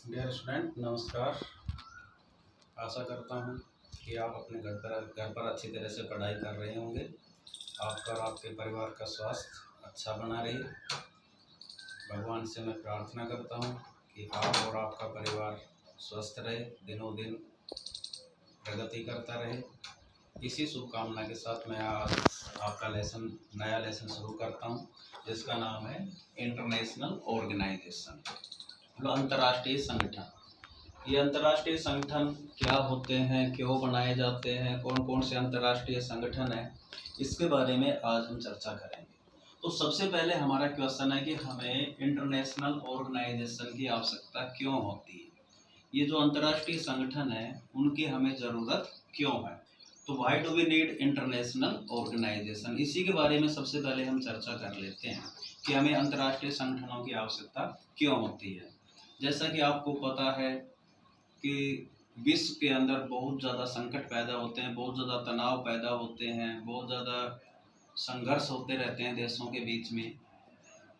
Dear student, नमस्कार। आशा करता हूँ कि आप अपने घर पर अच्छी तरह से पढ़ाई कर रहे होंगे। आपका और आपके परिवार का स्वास्थ्य अच्छा बना रहे। भगवान से मैं प्रार्थना करता हूँ कि आप और आपका परिवार स्वस्थ रहे, दिनों दिन प्रगति करता रहे। इसी शुभकामना के साथ मैं आज आपका नया लेसन शुरू करता हूँ, जिसका नाम है इंटरनेशनल ऑर्गेनाइजेशन, मतलब अंतर्राष्ट्रीय संगठन। ये अंतर्राष्ट्रीय संगठन क्या होते हैं, क्यों बनाए जाते हैं, कौन कौन से अंतर्राष्ट्रीय संगठन हैं, इसके बारे में आज हम चर्चा करेंगे। तो सबसे पहले हमारा क्वेश्चन है कि हमें इंटरनेशनल ऑर्गेनाइजेशन की आवश्यकता क्यों होती है। ये जो अंतर्राष्ट्रीय संगठन है उनकी हमें ज़रूरत क्यों है। तो why do we need international organisation, इसी के बारे में सबसे पहले हम चर्चा कर लेते हैं कि हमें अंतर्राष्ट्रीय संगठनों की आवश्यकता क्यों होती है। जैसा कि आपको पता है कि विश्व के अंदर बहुत ज़्यादा संकट पैदा होते हैं, बहुत ज़्यादा तनाव पैदा होते हैं, बहुत ज़्यादा संघर्ष होते रहते हैं देशों के बीच में।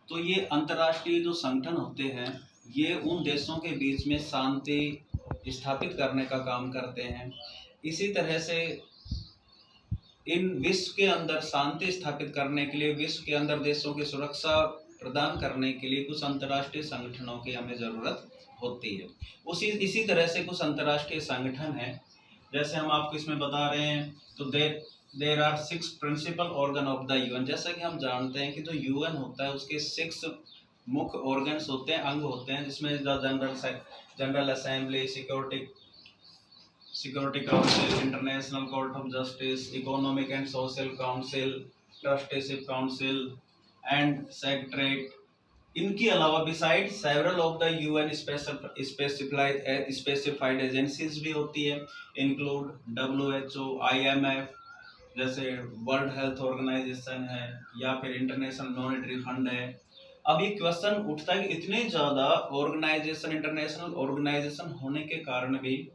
तो ये अंतर्राष्ट्रीय जो संगठन होते हैं ये उन देशों के बीच में शांति स्थापित करने का काम करते हैं। इसी तरह से इन विश्व के अंदर शांति स्थापित करने के लिए, विश्व के अंदर देशों की सुरक्षा प्रदान करने के लिए कुछ अंतर्राष्ट्रीय संगठनों की हमें ज़रूरत होती है। इसी तरह से कुछ अंतर्राष्ट्रीय संगठन हैं, जैसे हम आपको इसमें बता रहे हैं। तो there are 6 principal organ of the UN. जैसा कि हम जानते हैं कि जो यूएन होता है उसके 6 मुख्य ऑर्गन्स होते हैं, अंग होते हैं, जिसमें general assembly, security council, international court of justice, economic and social council, trusteeship council and secretariat. इनके अलावा beside several of the UN specified agencies भी होती है, इंक्लूड WHO, IMF, जैसे वर्ल्ड हेल्थ ऑर्गेनाइजेशन है, या फिर इंटरनेशनल मॉनेटरी फंड है। अब ये क्वेश्चन उठता है कि इतने ज़्यादा ऑर्गेनाइजेशन, इंटरनेशनल ऑर्गेनाइजेशन होने के कारण भी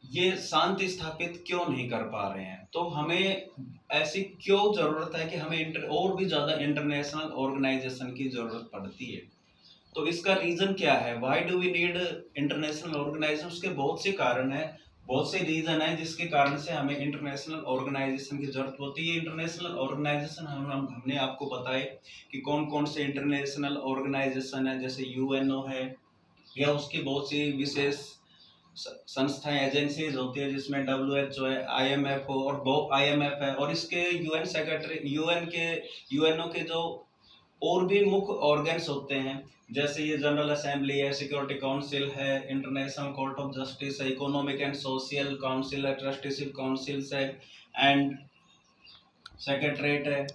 ये शांति स्थापित क्यों नहीं कर पा रहे हैं। तो हमें ऐसी क्यों ज़रूरत है कि हमें और भी ज़्यादा इंटरनेशनल ऑर्गेनाइजेशन की ज़रूरत पड़ती है। तो इसका रीज़न क्या है, why do we need international organisation. उसके बहुत से कारण हैं, बहुत से रीज़न हैं जिसके कारण से हमें इंटरनेशनल ऑर्गेनाइजेशन की ज़रूरत होती है। इंटरनेशनल ऑर्गेनाइजेशन हमने आपको बताए कि कौन कौन से इंटरनेशनल ऑर्गेनाइजेशन है, जैसे UNO है, या उसकी बहुत सी विशेष संस्थाएं, एजेंसीज होती है, जिसमें WHO है, IMF हो, और IMF है, और इसके UN सेक्रेटरी, UNO के जो और भी मुख्य ऑर्गन्स होते हैं, जैसे ये जनरल असेंबली है, सिक्योरिटी काउंसिल है, इंटरनेशनल कोर्ट ऑफ जस्टिस है, इकोनॉमिक एंड सोशल काउंसिल है, ट्रस्टीशिप काउंसिल्स है, एंड सेक्रेटरीट है,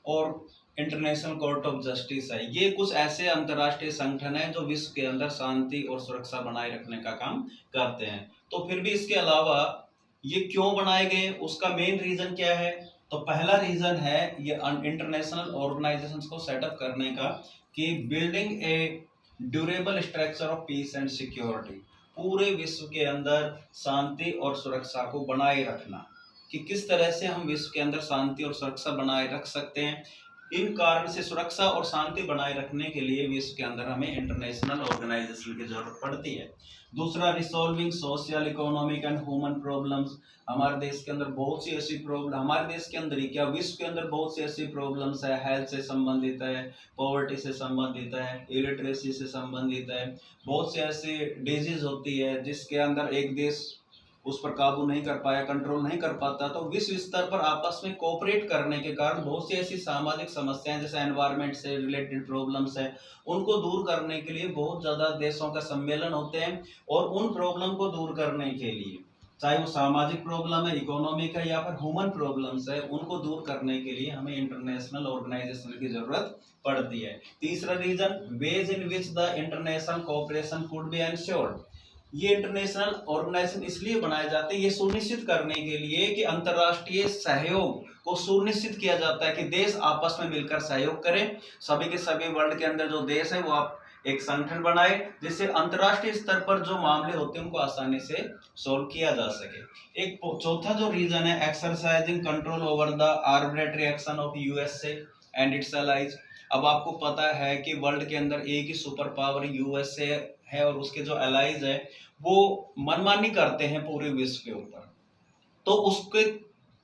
और इंटरनेशनल कोर्ट ऑफ जस्टिस है। ये कुछ ऐसे अंतर्राष्ट्रीय संगठन हैं जो विश्व के अंदर शांति और सुरक्षा बनाए रखने का काम करते हैं। तो फिर भी इसके अलावा ये क्यों बनाए गए, उसका मेन रीजन क्या है। तो पहला रीजन है ये इंटरनेशनल ऑर्गेनाइजेशंस को सेटअप करने का, कि building A durable structure of peace and security, पूरे विश्व के अंदर शांति और सुरक्षा को बनाए रखना, कि किस तरह से हम विश्व के अंदर शांति और सुरक्षा बनाए रख सकते हैं। इन कारण से सुरक्षा और शांति बनाए रखने के लिए विश्व के अंदर हमें इंटरनेशनल ऑर्गेनाइजेशन की जरूरत पड़ती है। दूसरा, resolving social, economic and human problems. हमारे देश के अंदर बहुत सी ऐसी प्रॉब्लम, हमारे देश के अंदर ही क्या, विश्व के अंदर बहुत सी ऐसी प्रॉब्लम्स है, हेल्थ से संबंधित है, पॉवर्टी से संबंधित है, इलिटरेसी से संबंधित है। बहुत सी ऐसी डिजीज होती है जिसके अंदर एक देश उस पर काबू नहीं कर पाया, कंट्रोल नहीं कर पाता। तो विश्व स्तर पर आपस में कोऑपरेट करने के कारण बहुत सी ऐसी सामाजिक समस्याएं, जैसे एनवायरनमेंट से रिलेटेड प्रॉब्लम्स है, उनको दूर करने के लिए बहुत ज़्यादा देशों का सम्मेलन होते हैं। और उन प्रॉब्लम को दूर करने के लिए, चाहे वो सामाजिक प्रॉब्लम है, इकोनॉमिक है, या फिर ह्यूमन प्रॉब्लम्स है, उनको दूर करने के लिए हमें इंटरनेशनल ऑर्गेनाइजेशन की जरूरत पड़ती है। तीसरा reason, ways in which the international cooperation could be ensured. ये इंटरनेशनल ऑर्गेनाइजेशन इसलिए बनाए जाते हैं, ये सुनिश्चित करने के लिए कि अंतर्राष्ट्रीय सहयोग को सुनिश्चित किया जाता है कि देश आपस में मिलकर सहयोग करें। सभी के सभी वर्ल्ड के अंदर जो देश है वो आप एक संगठन बनाए, जिससे अंतर्राष्ट्रीय स्तर पर जो मामले होते हैं उनको आसानी से सॉल्व किया जा सके। एक चौथा जो रीजन है, exercising control over the arbitrary action of USA and it's allies. अब आपको पता है कि वर्ल्ड के अंदर एक ही सुपर पावर यूएसए है और उसके जो एलाइज है वो मनमानी करते हैं पूरे विश्व के ऊपर। तो उसके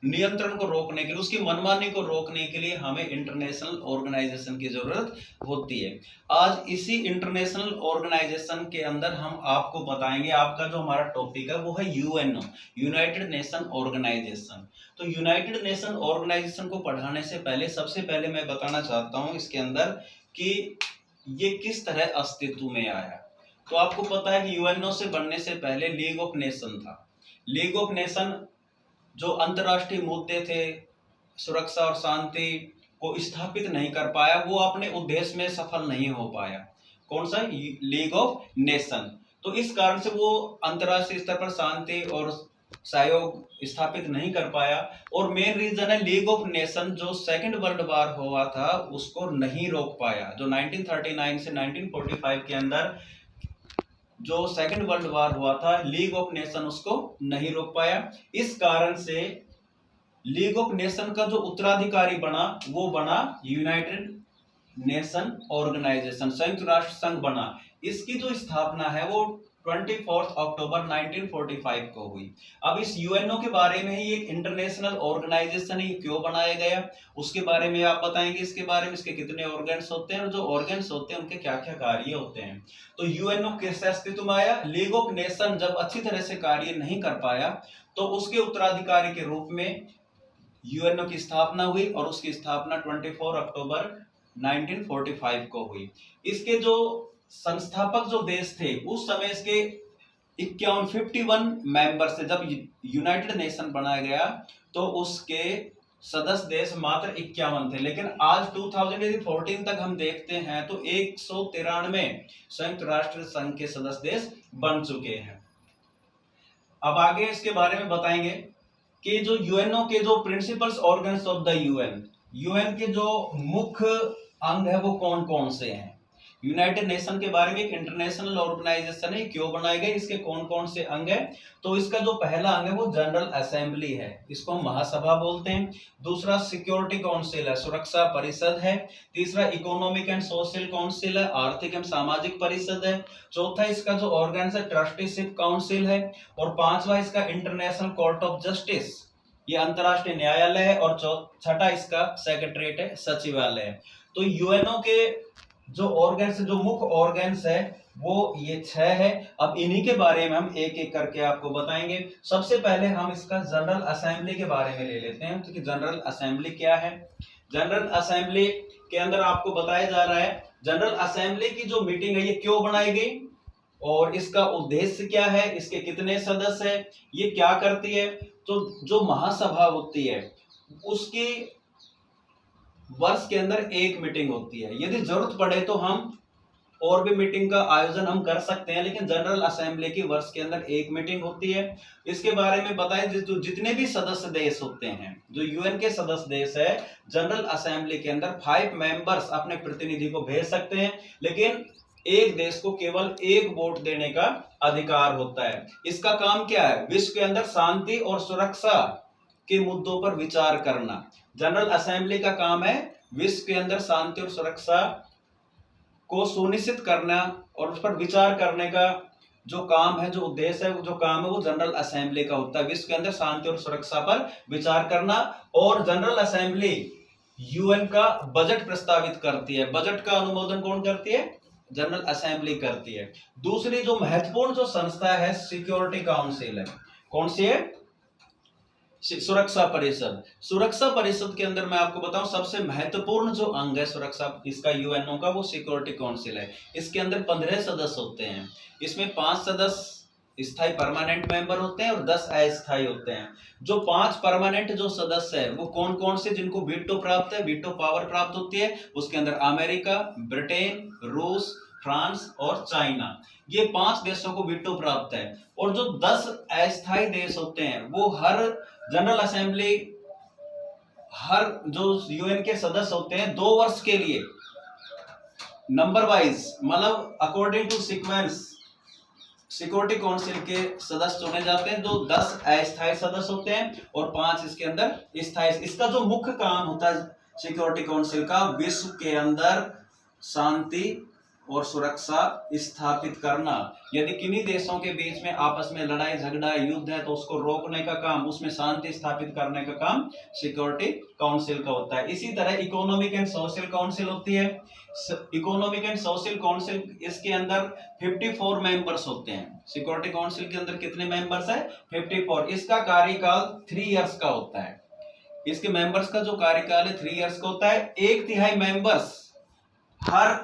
नियंत्रण को रोकने के लिए, उसकी मनमानी को रोकने के लिए हमें इंटरनेशनल ऑर्गेनाइजेशन की जरूरत होती है। आज इसी इंटरनेशनल ऑर्गेनाइजेशन के अंदर हम आपको बताएंगे, आपका जो हमारा टॉपिक है वो है यूएनओ, यूनाइटेड नेशन ऑर्गेनाइजेशन। तो यूनाइटेड नेशन ऑर्गेनाइजेशन को पढ़ाने से पहले सबसे पहले मैं बताना चाहता हूं इसके अंदर कि ये किस तरह अस्तित्व में आया। तो आपको पता है कि यूएनओ से बनने से पहले लीग ऑफ नेशन था। लीग ऑफ नेशन जो अंतर्राष्ट्रीय मुद्दे थे, सुरक्षा और शांति को स्थापित नहीं कर पाया, वो अपने उद्देश्य में सफल नहीं हो पाया। कौन सा? League of nation. तो इस कारण से वो अंतर्राष्ट्रीय स्तर पर शांति और सहयोग स्थापित नहीं कर पाया। और मेन रीजन है लीग ऑफ नेशन जो सेकंड वर्ल्ड वॉर हुआ था उसको नहीं रोक पाया। जो 1939 से 1945 के अंदर जो सेकंड वर्ल्ड वॉर हुआ था, लीग ऑफ नेशन उसको नहीं रोक पाया। इस कारण से लीग ऑफ नेशन का जो उत्तराधिकारी बना वो बना यूनाइटेड नेशन ऑर्गेनाइजेशन, संयुक्त राष्ट्र संघ बना। इसकी जो स्थापना है वो 24 अक्टूबर 1945 को हुई। अब इस यूएनओ के बारे में ही एक इंटरनेशनल ऑर्गेनाइजेशन है, क्यों बनाया गया उसके बारे में आप बताएंगे, इसके बारे में, इसके कितने ऑर्गन्स होते हैं और जो ऑर्गन्स होते हैं उनके क्या क्या कार्य होते हैं। तो यूएनओ कैसे अस्तित्व में आया? लीग ऑफ नेशन जब अच्छी तरह से कार्य नहीं कर पाया तो उसके उत्तराधिकारी के रूप में यूएनओ की स्थापना हुई और उसकी स्थापना 24 अक्टूबर 1945 को हुई। इसके जो संस्थापक जो देश थे उस समय इसके 51 मेंबर्स थे। जब यूनाइटेड नेशन बनाया गया तो उसके सदस्य देश मात्र 51 थे, लेकिन आज 2014 तक हम देखते हैं तो 193 संयुक्त राष्ट्र संघ के सदस्य देश बन चुके हैं। अब आगे इसके बारे में बताएंगे कि जो यूएनओ के जो principles organs of the UN के जो मुख्य अंग है वो कौन कौन से हैं। यूनाइटेड नेशन के बारे में एक इंटरनेशनल ऑर्गेनाइजेशन है, क्यों बनाई गई, इसके कौन कौन से अंग है। तो इसका जो पहला अंग है वो जनरल असेंबली है, इसको हम महासभा बोलते हैं। दूसरा सिक्योरिटी काउंसिल है, सुरक्षा परिषद है। तीसरा इकोनॉमिक एंड सोशल काउंसिल है, आर्थिक एवं सामाजिक परिषद है। चौथा इसका जो ऑर्गन है ट्रस्टीशिप काउंसिल है। और पांचवा इसका इंटरनेशनल कोर्ट ऑफ जस्टिस, ये अंतरराष्ट्रीय न्यायालय है। और छठा इसका सेक्रेटरीट है, सचिवालय है। तो यूएनओ के जो ऑर्गन्स, जो मुख्य ऑर्गन्स है वो ये 6 है। अब इन्हीं के बारे में हम एक एक करके आपको बताएंगे। सबसे पहले हम इसका जनरल असेंबली के बारे में ले लेते हैं। तो कि जनरल असेंबली क्या है। जनरल असेंबली के अंदर आपको बताया जा रहा है जनरल असेंबली की जो मीटिंग है ये क्यों बनाई गई और इसका उद्देश्य क्या है, इसके कितने सदस्य है, ये क्या करती है। तो जो महासभा होती है उसकी वर्ष के अंदर एक मीटिंग होती है। यदि जरूरत पड़े तो हम और भी मीटिंग का आयोजन हम कर सकते हैं, लेकिन जनरल असेंबली की वर्ष के अंदर एक मीटिंग होती है। इसके बारे में बताएं, जितने भी सदस्य देश होते हैं, जो यूएन के सदस्य देश है, जनरल असेंबली के अंदर 5 मेंबर्स अपने प्रतिनिधि को भेज सकते हैं, लेकिन एक देश को केवल एक वोट देने का अधिकार होता है। इसका काम क्या है? विश्व के अंदर शांति और सुरक्षा के मुद्दों पर विचार करना। जनरल असेंबली का काम है विश्व के अंदर शांति और सुरक्षा को सुनिश्चित करना और उस पर विचार करने का जो काम है, जो उद्देश्य है, जो काम है वो जनरल असेंबली का होता है, विश्व के अंदर शांति और सुरक्षा पर विचार करना। और जनरल असेंबली यूएन का बजट प्रस्तावित करती है। बजट का अनुमोदन कौन करती है? जनरल असेंबली करती है। दूसरी जो महत्वपूर्ण जो संस्था है सिक्योरिटी काउंसिल है, कौन सी है? सुरक्षा परिषद। सुरक्षा परिषद के अंदर मैं आपको बताऊं सबसे महत्वपूर्ण जो अंग है सुरक्षा इसका यूएनओ का वो सिक्योरिटी काउंसिल है। इसके अंदर 15 सदस्य होते हैं। इसमें 5 सदस्य स्थायी परमानेंट मेंबर होते हैं और 10 अस्थायी होते हैं। जो 5 परमानेंट जो सदस्य है वो कौन कौन से, जिनको वीटो प्राप्त है, वीटो पावर प्राप्त होती है, उसके अंदर अमेरिका, ब्रिटेन, रूस, फ्रांस और चाइना, ये 5 देशों को वीटो प्राप्त है। और जो 10 अस्थायी देश होते हैं वो हर जनरल असेंबली, हर जो यूएन के सदस्य होते हैं 2 वर्ष के लिए नंबर वाइज, मतलब according to sequence, security council के सदस्य चुने जाते हैं। जो 10 अस्थायी सदस्य होते हैं और 5 इसके अंदर स्थायी। इसका जो मुख्य काम होता है सिक्योरिटी काउंसिल का विश्व के अंदर शांति और सुरक्षा स्थापित करना। यदि किन्हीं देशों के बीच में आपस में लड़ाई झगड़ा युद्ध है तो उसको रोकने का काम, उसमें शांति स्थापित करने का काम सिक्योरिटी काउंसिल का होता है। इसी तरह इकोनॉमिक एंड सोशल काउंसिल होती है। इकोनॉमिक एंड सोशल काउंसिल, इसके अंदर 54 मेंबर्स होते हैं। सिक्योरिटी काउंसिल के अंदर कितने मेंबर्स है? 54। इसका कार्यकाल 3 इयर्स का होता है। इसके मेंबर्स का जो कार्यकाल है 3 इयर्स का होता है। 1/3 मेंबर्स हर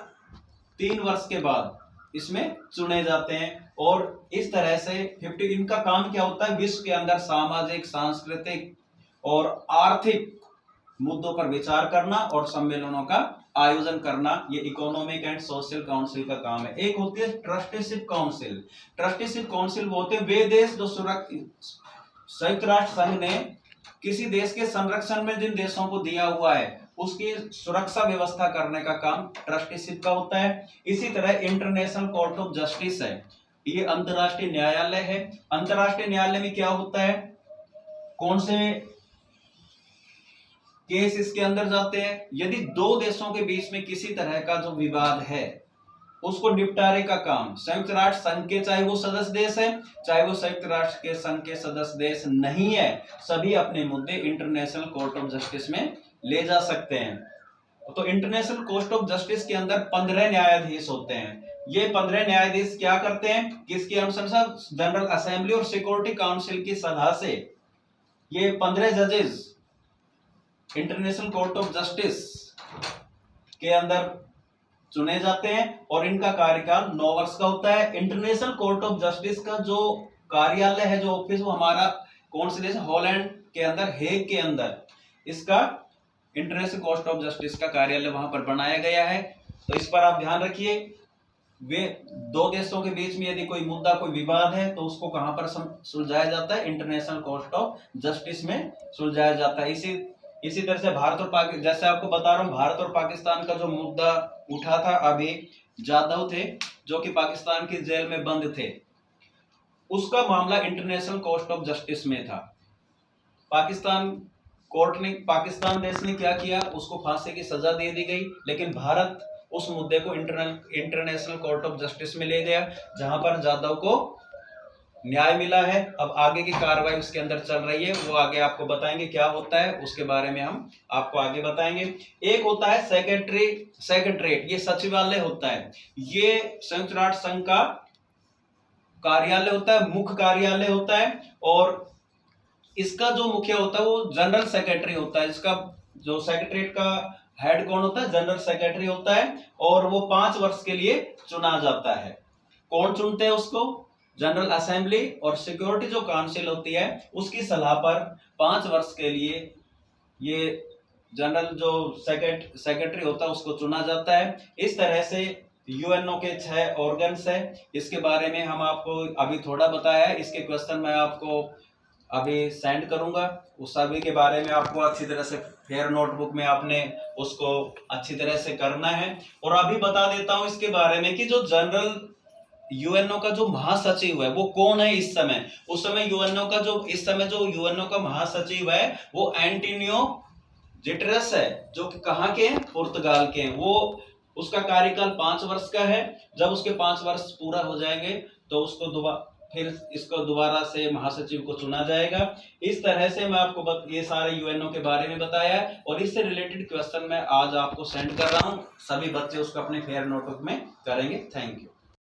3 वर्ष के बाद इसमें चुने जाते हैं। और इस तरह से 50, इनका काम क्या होता है? विश्व के अंदर सामाजिक, सांस्कृतिक और आर्थिक मुद्दों पर विचार करना और सम्मेलनों का आयोजन करना, ये इकोनॉमिक एंड सोशल काउंसिल का काम है। एक होती है ट्रस्टीशिप काउंसिल। ट्रस्टीशिप काउंसिल वो होते हैं वे देश जो संयुक्त राष्ट्र संघ ने किसी देश के संरक्षण में जिन देशों को दिया हुआ है उसकी सुरक्षा व्यवस्था करने का काम ट्रस्टीशिप का होता है। इसी तरह इंटरनेशनल कोर्ट ऑफ जस्टिस है, ये अंतर्राष्ट्रीय न्यायालय है। अंतर्राष्ट्रीय न्यायालय में क्या होता है? कौन से केस इसके अंदर जाते हैं? यदि 2 देशों के बीच में किसी तरह का जो विवाद है उसको निपटारे का काम संयुक्त राष्ट्र संघ के, चाहे वो सदस्य देश है चाहे वो संयुक्त राष्ट्र के संघ के सदस्य देश नहीं है, सभी अपने मुद्दे इंटरनेशनल कोर्ट ऑफ जस्टिस में ले जा सकते हैं। तो इंटरनेशनल कोर्ट ऑफ जस्टिस के अंदर 15 न्यायाधीश होते हैं। ये 15 न्यायाधीश क्या करते हैं? किसकी अनुशंसा? जनरल असेंबली और सिक्योरिटी काउंसिल की सलाह से ये 15 जजेस इंटरनेशनल कोर्ट ऑफ जस्टिस के अंदर चुने जाते हैं और इनका कार्यकाल 9 वर्ष का होता है। इंटरनेशनल कोर्ट ऑफ जस्टिस का जो कार्यालय है, जो ऑफिस, वो हमारा कौन से देश? हॉलैंड के अंदर, हेग के अंदर इसका इंटरनेशनल कोर्ट ऑफ जस्टिस का कार्यालय वहां पर बनाया गया है। तो इस पर आप ध्यान रखिए। वे 2 देशों के बीच में यदि कोई मुद्दा, कोई विवाद है तो उसको कहां पर सुलझाया जाता है? इंटरनेशनल कोर्ट ऑफ जस्टिस में सुलझाया जाता है। इसी तरह से भारत और पाकिस्तान, जैसे आपको बता रहा हूं, भारत और पाकिस्तान का जो मुद्दा उठा था, अभी जाधव थे जो कि पाकिस्तान की जेल में बंद थे, उसका मामला इंटरनेशनल कोर्ट ऑफ जस्टिस में था। पाकिस्तान देश ने क्या किया? उसको फांसी की सजा दे दी गई, लेकिन भारत उस मुद्दे को इंटरनेशनल कोर्ट ऑफ जस्टिस में ले गया, जहां पर जाधव को न्याय मिला है। अब आगे की कार्रवाई उसके अंदर चल रही है, वो आगे आपको बताएंगे क्या होता है, उसके बारे में हम आपको आगे बताएंगे। एक होता है सेक्रेटरीट, ये सचिवालय होता है। ये संयुक्त राष्ट्र संघ का कार्यालय होता है, मुख्य कार्यालय होता है। और इसका जो मुख्य होता है वो जनरल सेक्रेटरी होता है। इसका जो सेक्रेटरीट का हेड कौन होता है? जनरल सेक्रेटरी होता है। और वो 5 वर्ष के लिए चुना जाता है। कौन चुनते हैं उसको? जनरल असेंबली और सिक्योरिटी जो काउंसिल होती है उसकी सलाह पर 5 वर्ष के लिए ये जनरल जो सेक्रेटरी होता है उसको चुना जाता है। इस तरह से यूएनओ के 6 ऑर्गन्स है। इसके बारे में हम आपको अभी थोड़ा बताया है। इसके क्वेश्चन मैं आपको अभी सेंड करूंगा। उस सभी के बारे में आपको अच्छी तरह से फेयर नोटबुक में आपने उसको अच्छी तरह से करना है। और अभी बता देता हूं इसके बारे में कि जो जनरल यूएनओ का जो महासचिव है वो कौन है इस समय? उस समय जो यूएनओ का महासचिव है वो एंटोनियो गुटेरेस है, जो कि कहाँ के हैं? पुर्तगाल के हैं। वो उसका कार्यकाल 5 वर्ष का है। जब उसके 5 वर्ष पूरा हो जाएंगे तो इसको दोबारा से महासचिव को चुना जाएगा। इस तरह से मैं आपको ये सारे यूएनओ के बारे में बताया है और इससे रिलेटेड क्वेश्चन मैं आज आपको सेंड कर रहा हूँ। सभी बच्चे उसको अपने फेयर नोटबुक में करेंगे। Thank you.